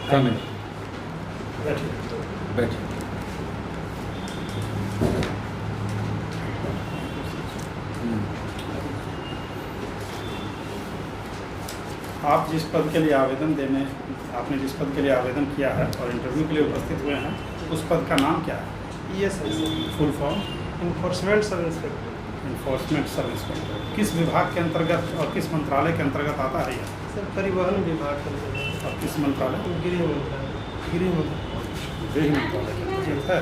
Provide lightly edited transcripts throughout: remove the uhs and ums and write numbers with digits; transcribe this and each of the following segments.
कम है। बैठिए। आप जिस पद के लिए आपने जिस पद के लिए आवेदन किया है और इंटरव्यू के लिए उपस्थित हुए हैं, उस पद का नाम क्या है? Yes sir, full form? Enforcement sub inspector. Enforcement sub inspector. किस विभाग के अंतर्गत और किस मंत्रालय के अंतर्गत आता है यह? सर परिवहन विभाग के अंतर्गत। और किस मंत्रालय? गृह मंत्रालय। गृह मंत्रालय। गृह मंत्रालय के अंतर्गत है।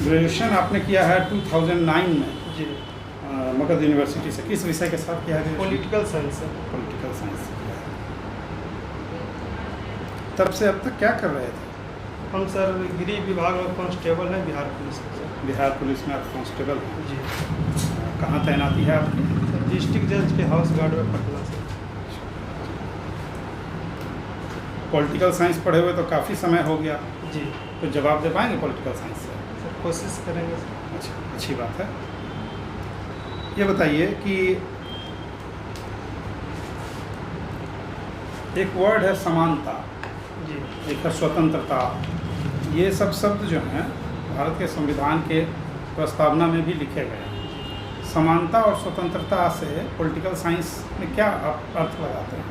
ग्रेजुएशन आपने किया है 2009 में जी। मगध यूनिवर्सिटी से। किस विषय के साथ किया है? Political science sir. Political science से किया है। तब से अब तक क्या कर रहे थे? हम सर गृह विभाग में कांस्टेबल हैं बिहार पुलिस में सर। बिहार पुलिस में आप कांस्टेबल हैं। जी। कहाँ तैनाती है आपकी? सर डिस्ट्रिक्ट जज के हाउस गार्ड में पटना से। पॉलिटिकल साइंस पढ़े हुए तो काफ़ी समय हो गया, जी। तो जवाब दे पाएंगे पॉलिटिकल साइंस से? सर कोशिश करेंगे सर। अच्छा, अच्छी बात है। ये बताइए कि एक वर्ड है समानता, जी। एक है स्वतंत्रता। ये सब शब्द जो हैं भारत के संविधान के प्रस्तावना में भी लिखे गए हैं। समानता और स्वतंत्रता से पॉलिटिकल साइंस में क्या आप अर्थ लगाते हैं?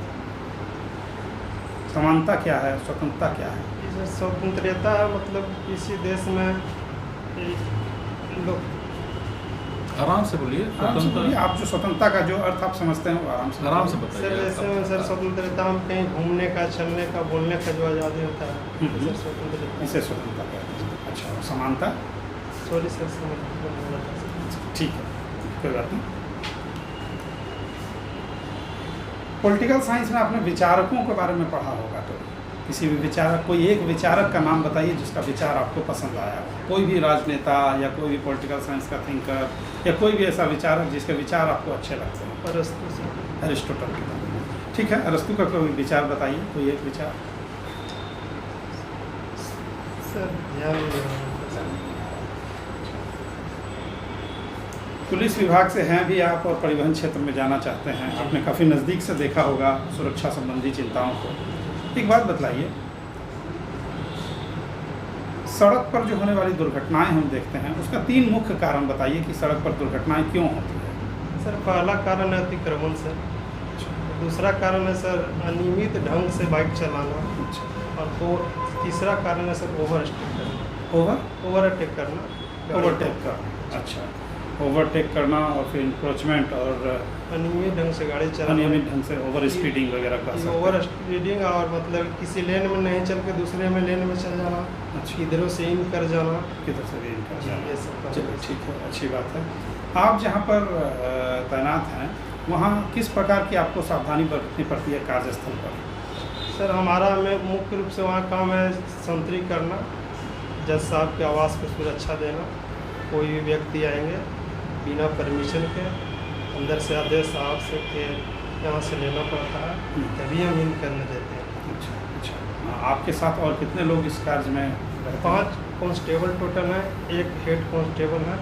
समानता क्या है, स्वतंत्रता क्या है? ये सर स्वतंत्रता मतलब किसी देश में लोग आराम से बोलिए। आराम से बोलिए। आप जो स्वतंत्रता का जो अर्थ आप समझते हैं वो आराम से आराम से सर बताइए। जैसे में सर स्वतंत्रता हम कहीं घूमने का, चलने का, बोलने का जो आज़ादी होता है, सर स्वतंत्रता। इसे स्वतंत्रता कहते हैं। अच्छा, और समानता? सॉरी सर, समझ। ठीक है, कोई बात नहीं। पॉलिटिकल साइंस में आपने विचारकों के बारे में पढ़ा होगा, तो किसी भी विचारक, कोई एक विचारक का नाम बताइए जिसका विचार आपको पसंद आया हो। कोई भी राजनेता या कोई भी पॉलिटिकल साइंस का थिंकर या कोई भी ऐसा विचारक जिसके विचार आपको अच्छे लगते हैं। अरस्तु सर। अरिस्टोटल के बारे में। ठीक है, अरस्तु का कोई विचार बताइए, कोई एक विचार। सर ध्यान नहीं रहा। पुलिस विभाग से हैं भी आप और परिवहन क्षेत्र में जाना चाहते हैं। आपने काफ़ी नज़दीक से देखा होगा सुरक्षा संबंधी चिंताओं को। एक बात बतलाइए, सड़क पर जो होने वाली दुर्घटनाएं हम देखते हैं, उसका 3 मुख्य कारण बताइए कि सड़क पर दुर्घटनाएं क्यों होती है? सर पहला कारण है अतिक्रमण सर। दूसरा कारण है सर अनियमित ढंग से बाइक चलाना। अच्छा। और तो तीसरा कारण है सर ओवरटेक करना। ओवरटेक करना। ओवरटेक करना। अच्छा, ओवरटेक करना और फिर इंक्रोचमेंट और अनियमित ढंग से गाड़ी चलाना। अनियमित ढंग से ओवर स्पीडिंग वगैरह का। ओवर स्पीडिंग और मतलब किसी लेन में नहीं चल के दूसरे में लेन में चल जाना। अच्छा। इधरों से इन कर जाना। किधर से भी इनका जी, ये सब कारण चलिए है। ठीक है, अच्छी बात है। आप जहाँ पर तैनात हैं वहाँ किस प्रकार की आपको सावधानी बरतनी पड़ती है कार्यस्थल पर? सर हमारा में मुख्य रूप से वहाँ काम है संतरी करना, जज साहब के आवास को सुरक्षा देना। कोई भी व्यक्ति आएंगे बिना परमिशन के, अंदर से आदेश साहब से के यहाँ से लेना पड़ता है, तभी हम इन करने देते हैं। अच्छा अच्छा। आपके साथ और कितने लोग इस कार्य में रहते हैं? 5 कांस्टेबल टोटल है, 1 हेड कांस्टेबल है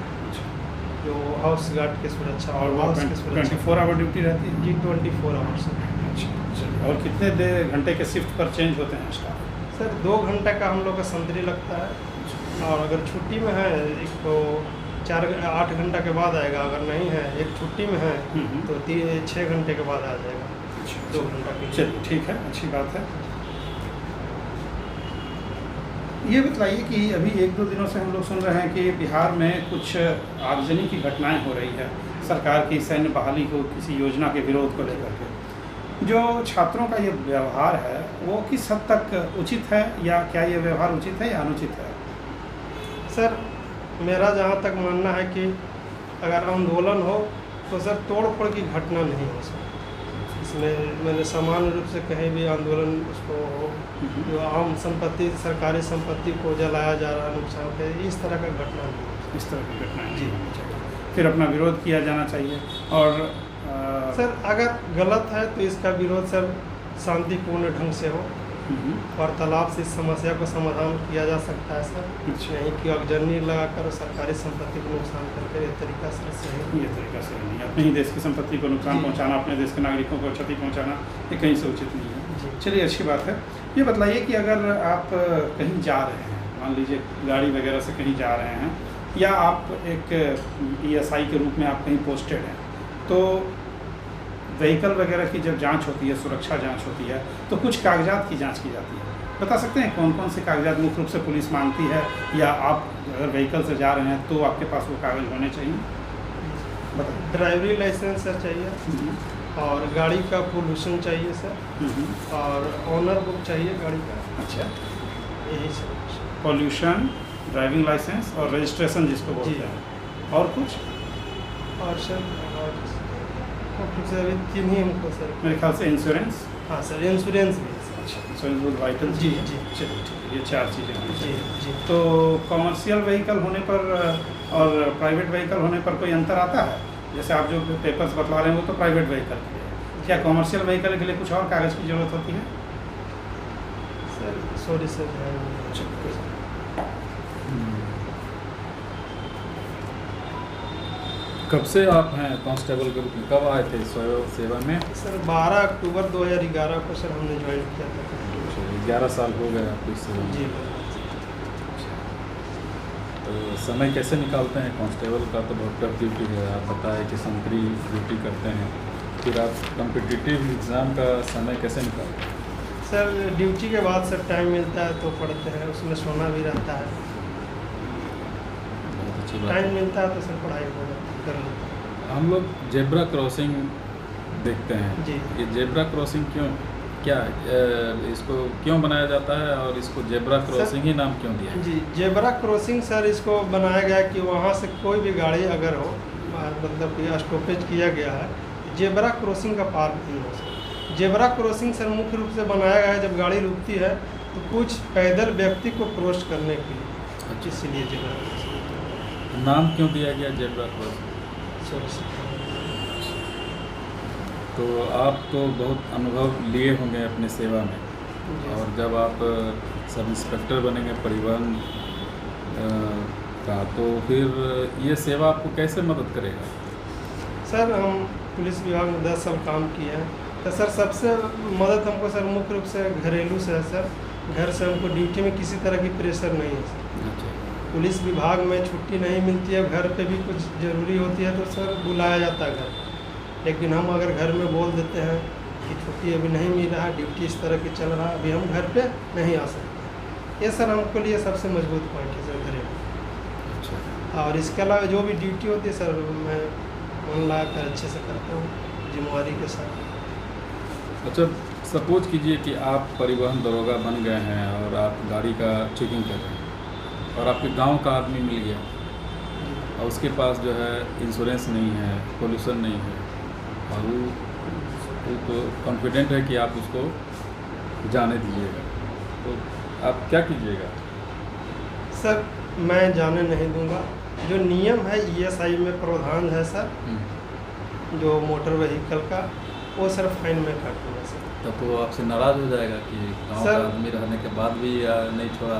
जो हाउस गार्ड की सुरक्षा और वो हाउस की सुरक्षा 24 आवर ड्यूटी रहती है? जी 24 आवर्स। अच्छा अच्छा। और कितने घंटे के शिफ्ट पर चेंज होते हैं स्टाफ? सर 2 घंटे का हम लोग का संतरी लगता है, और अगर छुट्टी में है एक तो 8 घंटा के बाद आएगा, अगर नहीं है एक छुट्टी में है तो 6 घंटे के बाद आ जाएगा। 2 घंटा के लिए। चलिए ठीक है, अच्छी बात है। ये बताइए कि अभी 1-2 दिनों से हम लोग सुन रहे हैं कि बिहार में कुछ आगजनी की घटनाएं हो रही है सरकार की सैन्य बहाली को, किसी योजना के विरोध को लेकर के। जो छात्रों का ये व्यवहार है वो किस हद तक उचित है, या क्या ये व्यवहार उचित है या अनुचित है? सर मेरा जहाँ तक मानना है कि अगर आंदोलन हो तो सर तोड़ फोड़ की घटना नहीं हो सकती। इसमें मैंने सामान्य रूप से कहीं भी आंदोलन उसको जो आम संपत्ति, सरकारी संपत्ति को जलाया जा रहा, नुकसान के, इस तरह का घटना नहीं हो। इस तरह की घटनाएं नहीं होनी चाहिए, फिर अपना विरोध किया जाना चाहिए। और सर अगर गलत है तो इसका विरोध सर शांतिपूर्ण ढंग से हो, वार्तालाप से इस समस्या को समाधान किया जा सकता है सर। अच्छा। नहीं कि अगजनी लगाकर सरकारी संपत्ति को नुकसान करके ये तरीका सर सही नहीं। ये तरीका सही नहीं है। अपने ही देश की संपत्ति को नुकसान जी। पहुंचाना, अपने देश के नागरिकों को क्षति पहुंचाना, ये कहीं से उचित नहीं है। जी। चलिए, अच्छी बात है। ये बतलाइए कि अगर आप कहीं जा रहे हैं, मान लीजिए गाड़ी वगैरह से कहीं जा रहे हैं, या आप एक ESI के रूप में आप कहीं पोस्टेड हैं, तो व्हीकल वगैरह की जब जांच होती है, सुरक्षा जांच होती है, तो कुछ कागजात की जांच की जाती है। बता सकते हैं कौन कौन से कागजात मुख्य रूप से पुलिस मांगती है, या आप अगर व्हीकल से जा रहे हैं तो आपके पास वो कागज होने चाहिए? बताइए। ड्राइवरी लाइसेंस सर चाहिए, और गाड़ी का पोल्यूशन चाहिए सर, और ऑनर बुक चाहिए गाड़ी का। अच्छा। यही सब। पॉल्यूशन, ड्राइविंग लाइसेंस और रजिस्ट्रेशन जिसको बोलते जी। हैं, और कुछ? और सर कुछ अभी 3 ही हमको सर। मेरे ख्याल से इंश्योरेंस। हाँ सर, इंश्योरेंस भी है सर। अच्छा, इंश्योरेंस विद वाइटल। जी जी चलिए, ठीक है, ये 4 चीज़ें होनी जी चाहिए। जी। तो कॉमर्शियल व्हीकल होने पर और प्राइवेट व्हीकल होने पर कोई अंतर आता है? जैसे आप जो पेपर्स बतला रहे हैं वो तो प्राइवेट व्हीकल के लिए, क्या कॉमर्शियल व्हीकल के लिए कुछ और कागज़ की ज़रूरत होती है? सर सॉरी सर, ध्यान नहीं है। कब से आप हैं कांस्टेबल के रूप में, कब आए थे सेवा में? सर 12 अक्टूबर 2011 को सर हमने ज्वाइन किया था। 11 साल हो गए आपको इस सेवा में। जी। तो समय कैसे निकालते हैं? कांस्टेबल का तो बहुत टफ ड्यूटी है, आप बताएं कि संतरी ड्यूटी करते हैं, फिर आप कम्पिटिटिव एग्ज़ाम का समय कैसे निकालते हैं? सर ड्यूटी के बाद सर टाइम मिलता है तो पढ़ते हैं, उसमें सोना भी रहता है। बहुत अच्छी बात टाइम है। मिलता है तो सर पढ़ाई हो कर लेते हैं। हम लोग जेब्रा क्रॉसिंग देखते हैं जी। ये जेब्रा क्रॉसिंग क्या इसको क्यों बनाया जाता है, और इसको जेब्रा क्रॉसिंग ही नाम क्यों दिया है? जी, जेब्रा क्रॉसिंग सर इसको बनाया गया कि वहाँ से कोई भी गाड़ी अगर हो, मतलब कि स्टॉपेज किया गया है, जेब्रा क्रॉसिंग का पार नहीं हो सकता। जेब्रा क्रॉसिंग सर मुख्य रूप से बनाया गया है जब गाड़ी रुकती है तो कुछ पैदल व्यक्ति को क्रॉस करने के लिए, इसलिए जेब्रा क्रॉसिंग नाम क्यों दिया गया जेब्रा क्रॉसिंग? तो आप तो बहुत अनुभव लिए होंगे अपने सेवा में, और जब आप सब इंस्पेक्टर बनेंगे परिवहन का, तो फिर ये सेवा आपको कैसे मदद करेगा? सर हम पुलिस विभाग में 10 साल काम किए हैं, तो सर सबसे मदद हमको सर मुख्य रूप से घरेलू से है सर। घर से हमको ड्यूटी में किसी तरह की प्रेशर नहीं है सर। अच्छा। पुलिस विभाग में छुट्टी नहीं मिलती है, घर पे भी कुछ ज़रूरी होती है तो सर बुलाया जाता है घर। लेकिन हम अगर घर में बोल देते हैं कि छुट्टी अभी नहीं मिल रहा है, ड्यूटी इस तरह की चल रहा है, अभी हम घर पे नहीं आ सकते। ये सर हमको लिए सबसे मजबूत पॉइंट है सर घरेलू। अच्छा। और इसके अलावा जो भी ड्यूटी होती है सर मैं मन लगा कर अच्छे से करता हूँ, जिम्मेवारी के साथ। अच्छा, सपोज कीजिए कि आप परिवहन दरोगा बन गए हैं और आप गाड़ी का चेकिंग कर रहे हैं, और आपके गांव का आदमी मिल गया और उसके पास जो है इंश्योरेंस नहीं है, पोल्यूशन नहीं है, और वो तो कॉन्फिडेंट है कि आप उसको जाने दीजिएगा, तो आप क्या कीजिएगा? सर मैं जाने नहीं दूंगा। जो नियम है ESI में प्रावधान है सर, जो मोटर व्हीकल का, वो सर फाइन में काट दूँगा सर। तब तो आपसे नाराज़ हो जाएगा कि गांव का सर- आदमी रहने के बाद भी नहीं छोड़ा,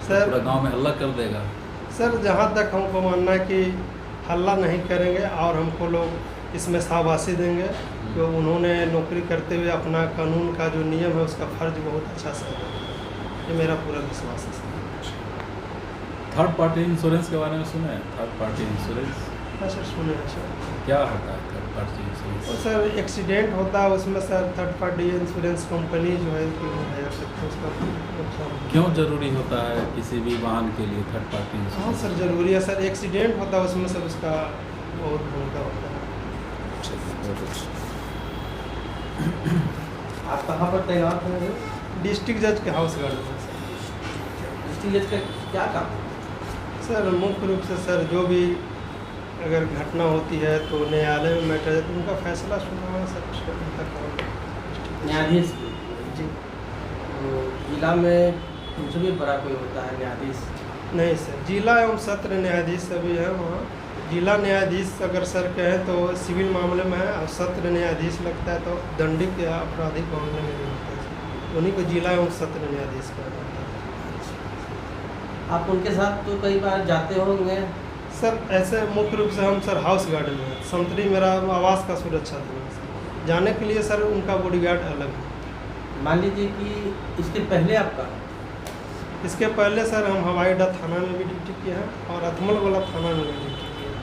सर पूरा गांव में हल्ला कर देगा। सर जहाँ तक हमको मानना है कि हल्ला नहीं करेंगे, और हमको लोग इसमें शाबाशी देंगे कि उन्होंने नौकरी करते हुए अपना कानून का जो नियम है उसका फ़र्ज बहुत अच्छा से अदा किया। ये मेरा पूरा विश्वास है सर। थर्ड पार्टी इंश्योरेंस के बारे में सुना है? थर्ड पार्टी इंश्योरेंस हाँ सर, सुने हैं सर। क्या होता है थर्ड पार्टी तो इंश्योरेंस? सर एक्सीडेंट होता है उसमें sir third party insurance company जो है कि वो है सकते उसका नुकसान। क्यों जरूरी होता है किसी भी वाहन के लिए थर्ड पार्टी हाँ इंश्योरेंस? सर ज़रूरी है सर। एक्सीडेंट होता है उसमें सर उसका बहुत भूमिका होता है। बहुत अच्छा। आप कहाँ पर तैनात हैं? डिस्ट्रिक्ट जज के हाउस गार्ड में सर। डिस्ट्रिक्ट जज का क्या काम है? सर मुख्य रूप से सर जो भी अगर घटना होती है तो न्यायालय में मैटर है तो उनका फैसला सुनाना सर, उसका उनका काम है। न्यायाधीश जी तो जिला में उनसे भी बड़ा कोई होता है न्यायाधीश? नहीं सर, जिला एवं सत्र न्यायाधीश सभी है वहाँ। जिला न्यायाधीश अगर सर कहें तो सिविल मामले में है, और सत्र न्यायाधीश लगता है तो दंडिक या आपराधिक मामले में भी होता है सर। उन्हीं को जिला एवं सत्र न्यायाधीश कहा जाता है। आप उनके साथ तो कई बार जाते होंगे। सर ऐसे मुख्य रूप से हम सर हाउस गार्ड में हैं। संतरी मेरा आवास का सुरक्षा दल है सर। जाने के लिए सर उनका बॉडीगार्ड अलग है। मान लीजिए कि इसके पहले आपका इसके पहले सर हम हवाई अड्डा थाना में भी ड्यूटी किए हैं और अथमल वाला थाना में भी ड्यूटी किए हैं।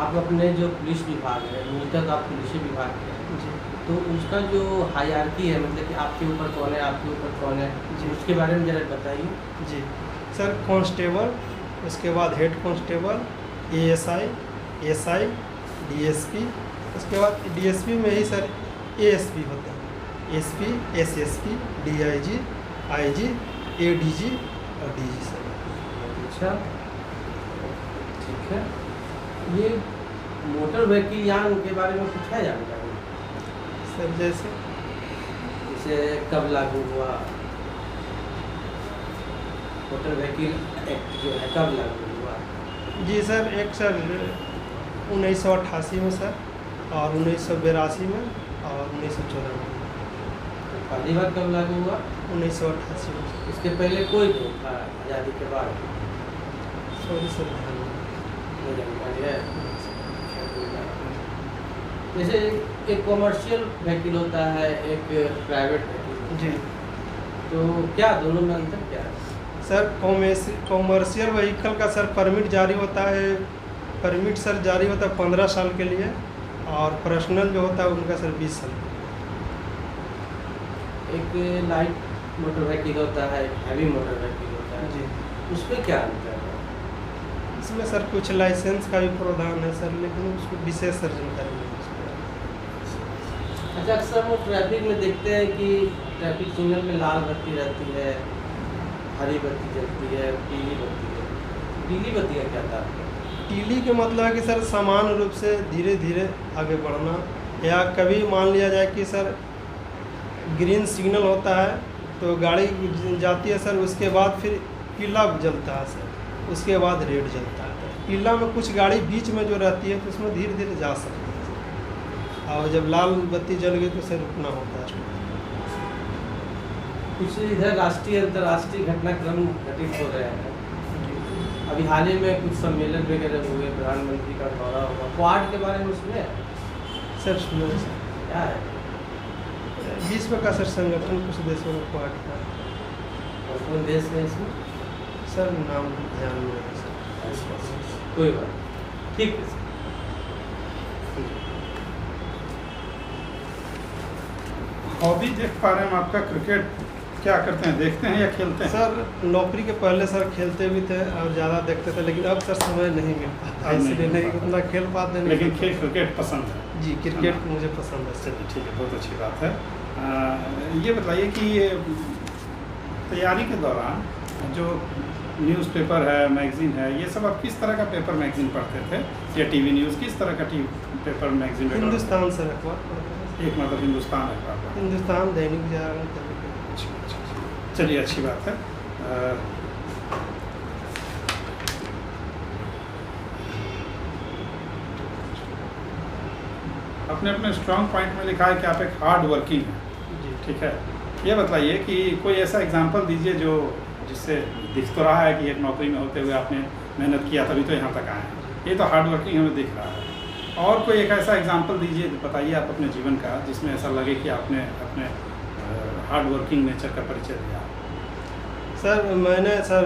आप अपने जो पुलिस विभाग है, मूलतः आप पुलिस विभाग के हैं, जी तो उसका जो हायरार्की है, मतलब कि आपके ऊपर कौन है, आपके ऊपर कौन है, जी। उसके बारे में जरा बताइए। जी सर, कांस्टेबल, उसके बाद head constable, ASI, SI, DSP, उसके बाद डीएसपी में ही सर एएसपी होता है, SP, SSP, DIG, IG, ADG और डीजी सर। अच्छा, ठीक है। ये मोटर व्हीकल यान के बारे में कुछ है जानकारी? सर जैसे कब लागू हुआ मोटर व्हीकल एक्ट जो है, कब लागू हुआ? जी सर, एक सर 1988 में सर, और 1982 में और 1994 में। पहली बार कब लागू हुआ? 1988 में। इसके पहले कोई नहीं था आज़ादी के बाद? सॉरी सर, ध्यान नहीं जानकारी है। जैसे एक कॉमर्शियल व्हीकल होता है, एक प्राइवेट व्हीकल, जी तो क्या दोनों में अंतर क्या है? सर, कॉमर्शियल व्हीकल का सर परमिट जारी होता है, परमिट सर जारी होता है 15 साल के लिए, और पर्सनल जो होता है उनका सर 20 साल। एक लाइट मोटर व्हीकल होता है, एक हैवी मोटर व्हीकल होता है, जी, उसमें क्या अंतर है? इसमें सर कुछ लाइसेंस का भी प्रावधान है सर, लेकिन उसको विशेष सर जानकारी नहीं है उसके बारे में। अच्छा, अक्सर वो ट्रैफिक में देखते हैं कि ट्रैफिक सिग्नल में लाल बत्ती रहती है, हरी बत्ती जलती है, पीली बत्ती है। पीली बत्ती का क्या था? टीली के मतलब है कि सर सामान्य रूप से धीरे धीरे आगे बढ़ना, या कभी मान लिया जाए कि सर ग्रीन सिग्नल होता है तो गाड़ी जाती है सर, उसके बाद फिर पीला जलता है सर, उसके बाद रेड जलता है। पीला में कुछ गाड़ी बीच में जो रहती है तो उसमें धीरे धीरे जा सकती है, और जब लाल बत्ती जल गई तो सर रुकना होता है। कुछ इधर राष्ट्रीय अंतर्राष्ट्रीय घटनाक्रम घटित हो रहे हैं। अभी हाल ही में कुछ सम्मेलन वगैरह हुए, प्रधानमंत्री का दौरा हुआ, क्वाड के बारे में सुने? सर सुनो सर, क्या है? विश्व का सर संगठन कुछ देशों में क्वाड था और कौन देश है इसमें? सर, नाम ध्यान में है सर। कोई बात नहीं। ठीक है सर। हॉबी देख पा रहे हैं हम आपका, क्रिकेट क्या करते हैं, देखते हैं या खेलते हैं? सर नौकरी के पहले सर खेलते भी थे और ज़्यादा देखते थे, लेकिन अब सर समय नहीं मिल पाता, अब नहीं इसलिए मिल नहीं पाता। उतना खेल पाते नहीं। लेकिन खेल क्रिकेट पसंद है? जी, क्रिकेट मुझे पसंद है सर। चलिए ठीक है, बहुत अच्छी बात है। ये बताइए कि ये तैयारी के दौरान जो न्यूज़पेपर है, मैगज़ीन है, ये सब आप किस तरह का पेपर मैगज़ीन पढ़ते थे, या टीवी न्यूज़, किस तरह का पेपर मैगज़ीन? हिंदुस्तान सर अखबार पढ़ते थे। एक मतलब हिंदुस्तान अखबार पढ़ते थे। हिंदुस्तान, दैनिक जागरण, कभी-कभी। अच्छा, चलिए अच्छी बात है। अपने अपने स्ट्रॉन्ग पॉइंट में लिखा है कि आप एक हार्ड वर्किंग हैं, जी, ठीक है। ये बताइए कि कोई ऐसा एग्जांपल दीजिए जो जिससे दिख तो रहा है कि एक नौकरी में होते हुए आपने मेहनत किया तभी तो यहाँ तक आए हैं, ये तो हार्ड वर्किंग हमें दिख रहा है। और कोई एक ऐसा एग्जांपल दीजिए, बताइए आप अपने जीवन का, जिसमें ऐसा लगे कि आपने अपने हार्ड वर्किंग नेचर का परिचय दिया। सर मैंने सर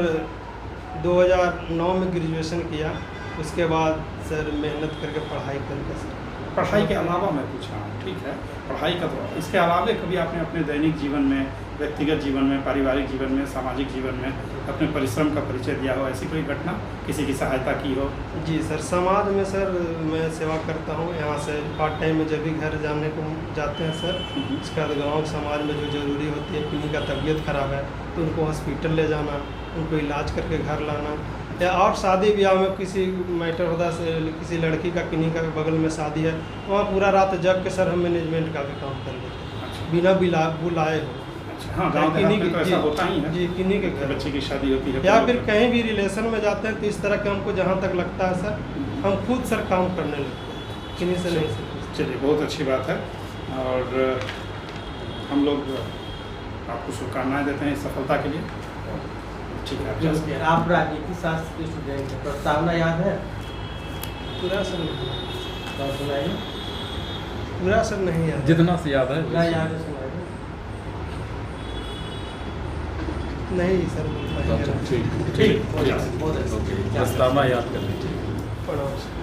2009 में ग्रेजुएशन किया, उसके बाद सर मेहनत करके पढ़ाई करके सर। पढ़ाई के अलावा मैं पूछ रहा हूँ, ठीक है, पढ़ाई का तो इसके अलावा कभी आपने अपने दैनिक जीवन में, व्यक्तिगत जीवन में, पारिवारिक जीवन में, सामाजिक जीवन में अपने परिश्रम का परिचय दिया हो, ऐसी कोई घटना, किसी की सहायता की हो? जी सर, समाज में सर मैं सेवा करता हूँ। यहाँ से पार्ट टाइम में जब भी घर जाने को जाते हैं सर, उसके बाद गाँव समाज में जो ज़रूरी होती है, किन्हीं का तबीयत खराब है तो उनको हॉस्पिटल ले जाना, उनको इलाज करके घर लाना, या और शादी ब्याह में किसी मैटर होता है, किसी लड़की का किन्हीं का बगल में शादी है, वहाँ पूरा रात जग के सर हम मैनेजमेंट का भी काम कर लेते हैं, अच्छा, बिना बुलाए हो। हाँ, गाँव देहात में तो ऐसा होता ही है जी, किन्हीं के घर बच्चे की शादी होती है, या फिर कहीं भी रिलेशन में जाते हैं तो इस तरह के हमको जहाँ तक लगता है सर, हम खुद सर काम करने लगते हैं, किन्हीं से नहीं सर। चलिए बहुत अच्छी बात है। और हम लोग आपको शुभकामनाएं देते हैं इस सफलता के लिए। ठीक है, आप जा सकते हैं। आप राजनीति शास्त्र के स्टूडेंट हैं, प्रस्तावना याद है? पूरा सर तो सुनाइए। पूरा सर नहीं है। जितना से याद है क्या याद है, सुनाइए। नहीं सर बोलता अच्छा, है। ठीक ठीक, ठीक बहुत अच्छा, बहुत अच्छा। ओके, प्रस्तावना याद कर लीजिए। पढ़ाओ सर।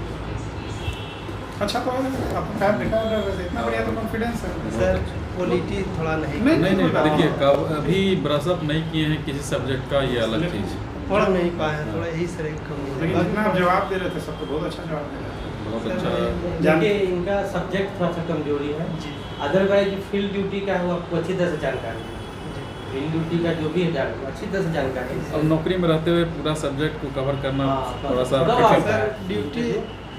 अच्छा, तो आपको टाइप लिखा है वैसे, इतना बढ़िया तो कॉन्फिडेंस है। सर क्वालिटी थोड़ा नहीं नहीं, नहीं नहीं, कोई बात देखिए नहीं। अभी ब्रशअप नहीं किए हैं किसी सब्जेक्ट का, ये अलग चीज़ है। पढ़ नहीं पाए हैं, थोड़ा यही सर एक कमी है। लेकिन जितना आप जवाब दे रहे थे सब तो बहुत अच्छा जवाब दे रहे थे। बहुत सर, अच्छा। देखिए इनका सब्जेक्ट थोड़ा सा कमजोरी है, जी अदरवाइज फील्ड ड्यूटी का है वो आपको अच्छी तरह से जानकारी है। जी फील्ड ड्यूटी का जो भी है अच्छी तरह से जानकारी है। अब नौकरी में रहते हुए पूरा सब्जेक्ट को कवर करना हाँ, थोड़ा सा थोड़ा कठिन सर, है। सर ड्यूटी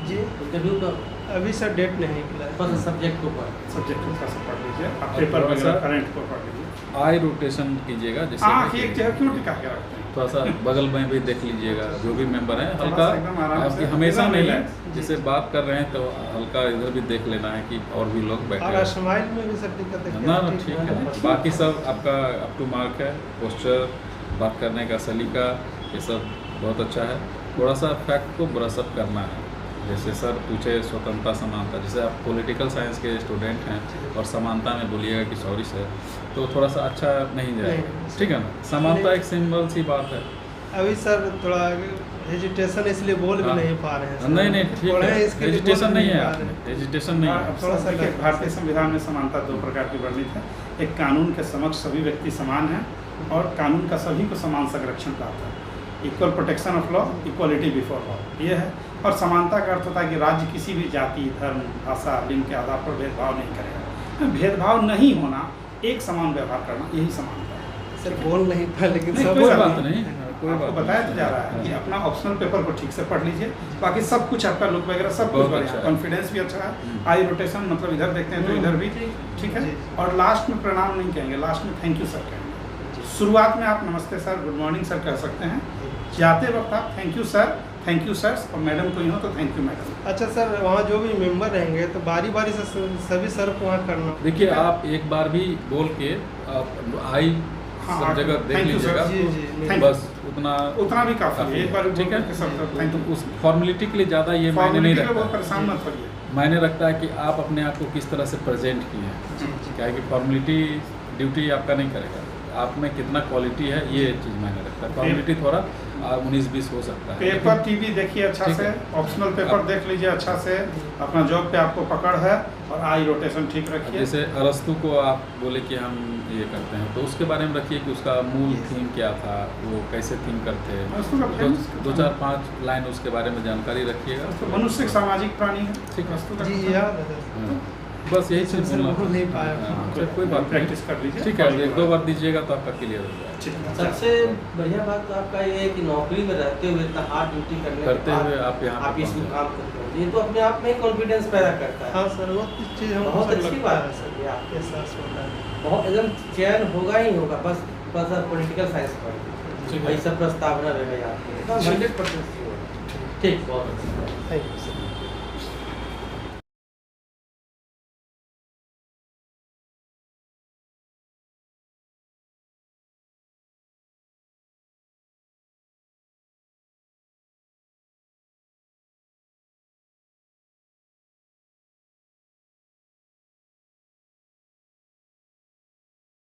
जी इंटरव्यू का अभी सर डेट नहीं निकला है। बस सब्जेक्ट के ऊपर सब्जेक्ट को थोड़ा सा पढ़ लीजिए, आप अब पेपर थोड़ा वगैरह सा- करंट को पढ़ लीजिए। आई रोटेशन कीजिएगा, जैसे आँख देखिए, एक जगह क्यों टिका के रखते हैं? थोड़ा सा बगल में भी देख लीजिएगा, जो भी मेंबर है थोड़ा हल्का सा एकदम आराम से, आपकी हमेशा एकदम नहीं, relax। जैसे बात कर रहे हैं तो हल्का इधर भी देख लेना है कि और भी लोग बैठे और हैं। स्माइल में भी सर दिक्कत है ना क्या? ना ठीक है, बाकी सब आपका अप टू मार्क है। पोस्चर, बात करने का सलीका, ये सब बहुत अच्छा है। थोड़ा सा फैक्ट को ब्रशअप करना है, जैसे सर पूछे स्वतंत्रता समानता, जैसे आप पॉलिटिकल साइंस के स्टूडेंट हैं और समानता में बोलिएगा कि सॉरी सर, तो थोड़ा सा अच्छा नहीं जाएगा, नहीं। ठीक है ना। समानता एक सिंबल सी बात है। अभी सर थोड़ा हेजिटेशन इसलिए बोल भी हाँ। नहीं पा रहे हैं सर। नहीं नहीं ठीक पढ़े है, हैं इसके लिए बोल हेजिटेशन भी नहीं है पा आप रहे में, हैं। हेजिटेशन नहीं है। थोड़ा सा देखिए, लगता है। भारतीय संविधान में समानता दो प्रकार की वर्णित है। एक कानून के समक्ष सभी व्यक्ति समान हैं, और कानून का सभी को समान संरक्षण प्राप्त है। Equal protection of law, equality before law, ये है। और समानता का अर्थ होता है कि राज्य किसी भी जाति, धर्म, भाषा, लिंग के आधार पर भेदभाव नहीं करेगा। भेदभाव नहीं होना, एक समान व्यवहार करना, यही समानता है। सर बोल नहीं पाए लेकिन नहीं, सब कोई कोई बात बात नहीं, कोई आपको बात बताया नहीं। तो जा रहा है कि हाँ। अपना ऑप्शनल पेपर को ठीक से पढ़ लीजिए, बाकी सब कुछ आपका लुक वगैरह सब कुछ बहुत बढ़िया, अच्छा है। कॉन्फिडेंस भी अच्छा है। आई रोटेशन मतलब इधर देखते हैं तो इधर भी ठीक है। जी। और लास्ट में प्रणाम नहीं कहेंगे, लास्ट में थैंक यू सर कहेंगे। शुरुआत में आप नमस्ते सर, गुड मॉर्निंग सर कह सकते हैं। जाते वक्त आप thank you sir, thank you sir, और मैडम कोई हो तो थैंक यू मैडम। अच्छा सर, वहाँ जो भी मेंबर रहेंगे तो बारी बारी से सभी सर को वहाँ करना। देखिए आप एक बार भी बोल के आप आई हाँ, सब जगह देख thank you, sir. लीजिएगा, जी जी Thank बस उतना उतना भी काफी है, एक बार ठीक है। सब थैंक तो यू। उस फॉर्मेलिटी के लिए ज़्यादा ये मायने नहीं बहुत रखता, परेशान मत होइए। मायने रखता है कि आप अपने आप को किस तरह से प्रेजेंट किए हैं। जी जी क्या है कि फॉर्मेलिटी ड्यूटी आपका नहीं करेगा, आप में कितना क्वालिटी है ये चीज़ मायने रखता है। फॉर्मेलिटी थोड़ा 19-20 हो सकता है, पेपर टीवी देखिए अच्छा ठीक से, है। ऑप्शनल पेपर अब- देख लीजिए अच्छा से, अपना जॉब पे आपको पकड़ है, और आई रोटेशन ठीक अब रखिए। जैसे अरस्तु को आप बोले कि हम ये करते हैं, तो उसके बारे में रखिए कि उसका मूल थीम क्या था, वो कैसे थीम करते हैं। अरस्तु का famous- 2-4-5 लाइन उसके बारे में जानकारी रखिएगा। तो मनुष्य एक सामाजिक प्राणी है, ठीक है। अरस्तु का जी कथन। याद है। हाँ, बस यही चीज़ सर, बोलना बोल नहीं पाया। हाँ, चलो, कोई बात नहीं, प्रैक्टिस कर लीजिए। ठीक है। 1-2 बार दीजिएगा तो आपका क्लियर हो जाएगा। ठीक है। सबसे बढ़िया बात तो आपका ये है कि नौकरी में रहते हुए इतना हार्ड ड्यूटी करने के करते बाद हुए आप यहाँ पे आप इस पहुँचे। मुकाम करते हो, ये तो अपने आप में कॉन्फिडेंस पैदा करता है। हाँ सर, वो चीज़ हमको बहुत सर अच्छी लगता बात है है सर, ये आपके एहसास होता है। बहुत एकदम चयन होगा ही होगा, बस पॉलिटिकल साइंस पढ़ ठीक है। ऐसा प्रस्तावना रहेगा आपके, एकदम 100% ठीक, बहुत अच्छा। Thank you sir.